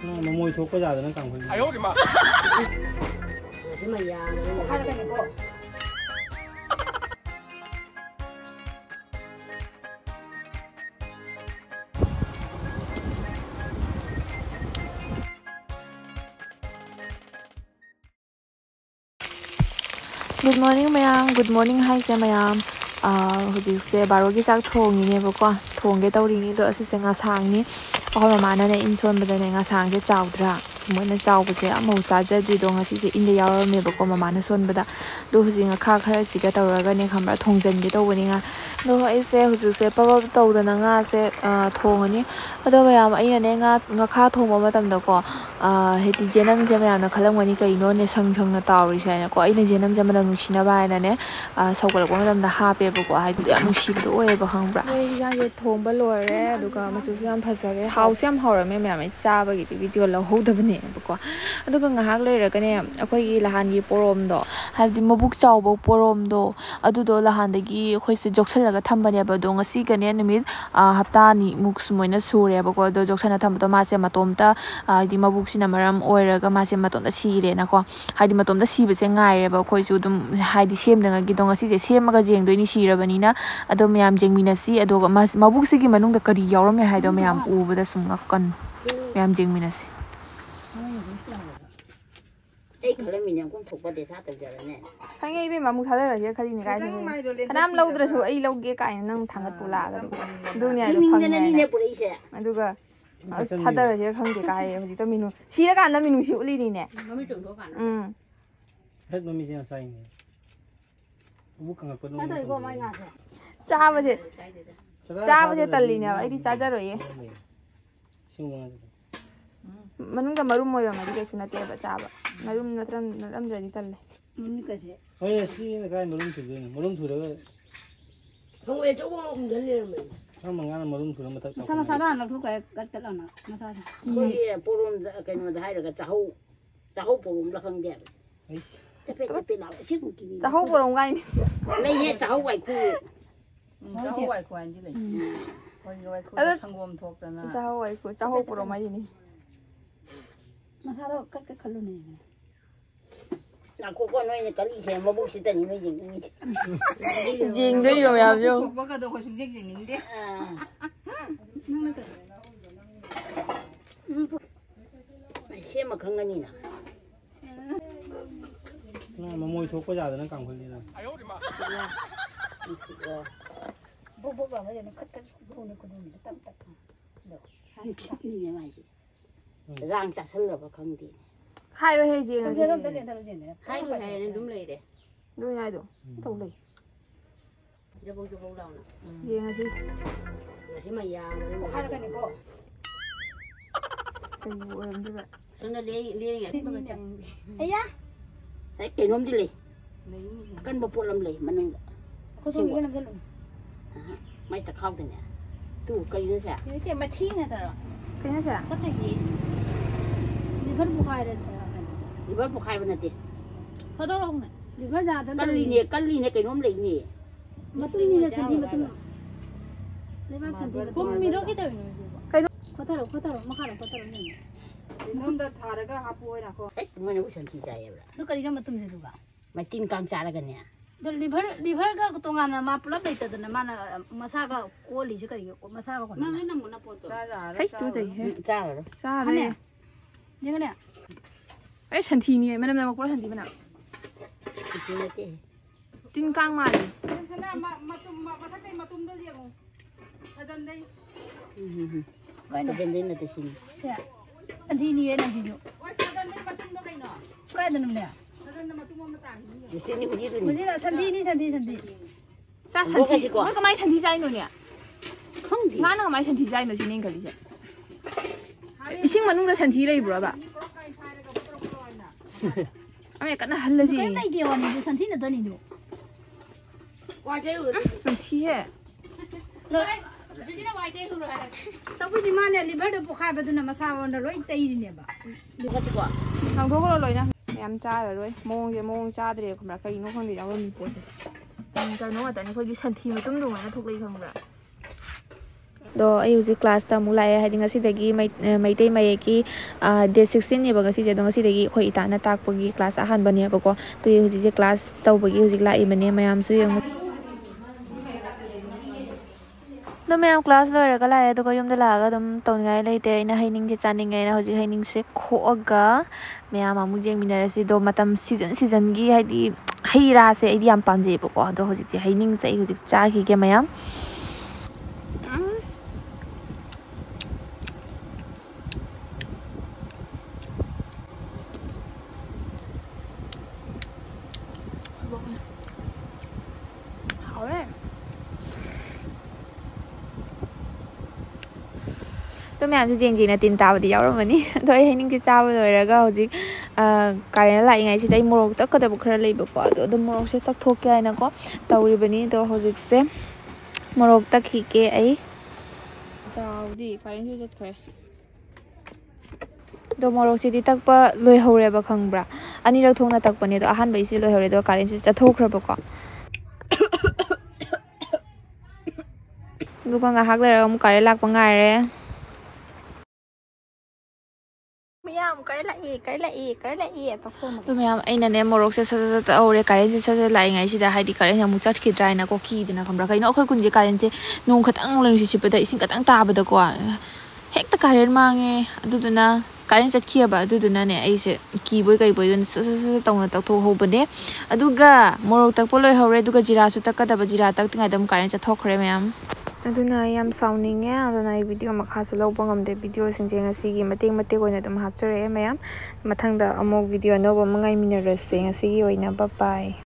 Mồi thuốc có giờ nó càng phải. Ai ơi mà. Chứ mà già nó khai ra cái này cô. Good morning mayam, good morning hai se mayam. Hujik se baro ki chak thongi ne bako thong ge tawri ni do asi se ngasang ni akhoi mama na ne inson bada ne ngasang ge chawdra moi na chaw bje amau cha ja ji do ngasi se in de yaw me bako mama na son bada do hujing kha khara si ga tawraga ne khambra thongjan ge tawni nga do ai se hujik se pa pa taw da na nga se thongani ado mayam ai ne nga kha thong ba matam da ko heti jenam je mayam na khalam ngani kai no ne sang sang na tawri se na ko ai ne jenam je manam nushina ba na ne sawgal ko matam da ha pe bako hai du am nushib do e ba hangbra ai ja ye thong ba lore du ka ma chu yam phasare house yam hawra me mayam ai cha ba gi video la ho da bane bako adu ka ngahak leira ka ne akhoi gi lahan gi porom do hai di mabuk chaw bo porom do adu do lahan da gi khoi se joksal ga tham bane ba do ngasi ka ne numit hapta ni muk sumoina sure bako do joksana tham to ma se matom ta di mabuk sina maram oira ga ma se matom da sire na ko hai di matom da siba se ngai re ba khoi su dum hai di sem da gi do ngasi se sem ga jeng do ni sira bani na ado mayam jeng mina si ado ga mabuk si gi manung da kari yawram me hai do mayam u ba da sum ga kan mayam jeng mina si ai khala min cũng thuộc ba để sát tập giờ này khai ngay bên mà muk thada ra je khali ni kai se anam lau dra su ai lau ge kai nang thangat pula ga du nya do phang ni ne puri se adu ga thada ra je khang ge kai hodi to minu si ra kan da minu si uli ni ne mami chung tho kan hết mami se sai ni bu kang ko no ta ko mai nga se cha ba je tali ne ai di cha ja ro ye Manung ka marum mo yung nagigay sinati ba chaba. Marum na tram jadi talle. Mami kasi. Oh ya si na kaya marum tudo ni. Marum tudo ka. Kung may jogo ang galir mo. Sama mga na marum tudo matak. Sama sada anak lu kaya katala na. Masada. Iya porom kaya no dahil ka chaho porom la khngdre. Ai. Tapi na si ku ki. Chaho porom gai ni. Lai ye chaho wai ku. Chaho wai ku an ji le. Wai ku sangom thok ta na. Chaho wai ku chaho porom ai ni. Masado kat khalu ni. Na ko noi ni kali se mabuk si tani noi jing ni. Jing do yo ya yo. Ba ka do ko sing jing ning de. Ai se ma khang ni na. Mà mồi thuốc có giờ nó càng phải đi rồi. Bốc vào bây giờ nó cắt thô nó còn tạm được. Hai sắc như này gì? Rang chả sơ là không thì. Hai đôi hay gì? Hai đôi hay nên đúng lời đấy. Đôi hai đôi. Thùng này. Chỉ là bông đâu nè. Gì hả chị? Là chỉ mày già mà hai đôi cái này cô. Cái vụ em như vậy. Xong nó lấy cái ấy á. Đấy cái nôm đi lì. Căn bộ làm lì mà nông. Có số cái làm cái luôn. Mày chắc không thế nè. Tu cây nữa sao? Cái mà thi này ta. Cái này sao? Có cái gì? Đi bắt buộc hai đấy. Đi bắt buộc hai bên này đi. Có đâu không này? Đi bắt ra tới. Căn ly này cái nôm lì nè. Mà tôi nhìn là sản đi mà tôi. Lấy bác sản đi. Cũng mi đó cái đời. Cái có thằng mà khai có thằng này. Nôm đã thả ra cái hộp bôi nào không? Ấy, mình nó sản thị dài vậy. Tôi cái đi nó mà tụm gì đâu cả. Mày tin càng xa là cái nè. Liver cái tông ăn mà plug này từ mà là masaga cô lý chứ cái gì masaga còn. Nó nằm một nắp bột. Hết chú gì hết. Xa rồi. Xa rồi. Như cái này. Ấy thần thi này, mà làm có thần thi mà nào? Tin căng mà. Mà thắt đây mà tụm đâu gì không? Ở đây đây. Cái này bên là cái gì? Thần thi này là gì nhỉ? Cái này nè. Xin đi cái gì Cái gì là thần thi. Sao thần thi? Nó có mấy thần thi dai nữa nhỉ? Không thì. Ngã nó có mấy thần thi dai nữa chứ nên cái gì? Ising manung da thần thi đây bro ba. Ame cắt nó hal là gì? Cái này điều này thần thi là tên gì nhỉ? Qua chơi rồi. Thần thi à? Rồi. Chứ nó qua chơi rồi. Tao bây giờ mà nè liver được bốc khai bây giờ nó mà sao nó lỗi tây đi nè bà. Đi qua chứ quả. Thằng thuốc nó lôi nha. Em cha rồi mong cha thì không là cây nó không bị đau mình bột. Cái nó là tại nó có cái thần thi mà tụm đồ mà nó thuộc lấy không rồi. do ai huji class ta mu lae haiding asidagi maitai mayeki day 16 ne ba ngasi je do ngasi dagi khoi itana takpagi class ahan bani ba ko to huji je class tawbagi huji lai bani mayam su yeng do mayam class lora ga lae do ko yum de la ga dum tongai leite ina haining je chaning ngai na huji haining se khoga mayam amu jeng minarasi do matam season gi haidi heira se ai yam pamje ba ko do huji je haining chai huji cha gi ge mayam tôi mẹ em chỉ là tin tao thì giấu rồi mà đi tôi hay những cái chao rồi là cái gì cái này lại ngày thì đây mua chắc có thể một cái lấy được quá tôi mua sẽ tắt thuốc cái này có tàu đi bên đi tôi hồi dịch xem mua tắt khi cái ấy tàu đi cái này rất khỏe tôi mua sẽ đi tắt ba lôi hậu rồi bác khăng bra anh đi đâu thùng là tắt bên này tôi ăn bấy xí lôi hậu rồi tôi cái này sẽ thuốc rồi bác có lúc mà ngã hắc rồi ông cái lạc bằng ngày rồi तो ma'am अने मोरक से सौरे करें से सज lying करें अमुक चटखीद्राइना को कीदना खम्ब्रा कहीं अखोई कुंजे करें से नों खतंग लंसी सिपदा इसिंग खतंग ताबदको हेक्ता करें मांगे अदुदुना करें चटखीबा अदुदुना ने ऐसे कीबोय कईबोय स तौना तकथो होबने अदुगा मोरक तकपो लोय हौरे अदुगा जीरासु तकदबा जीरा तकतिंगादम करें चथोखरे ma'am aduna yam sounding ya aduna video makha su lobang amde video singje ngasi gi mateng oina dum hapchore mayam mathang da amok video no ba mangai minarase ngasi gi oina bye bye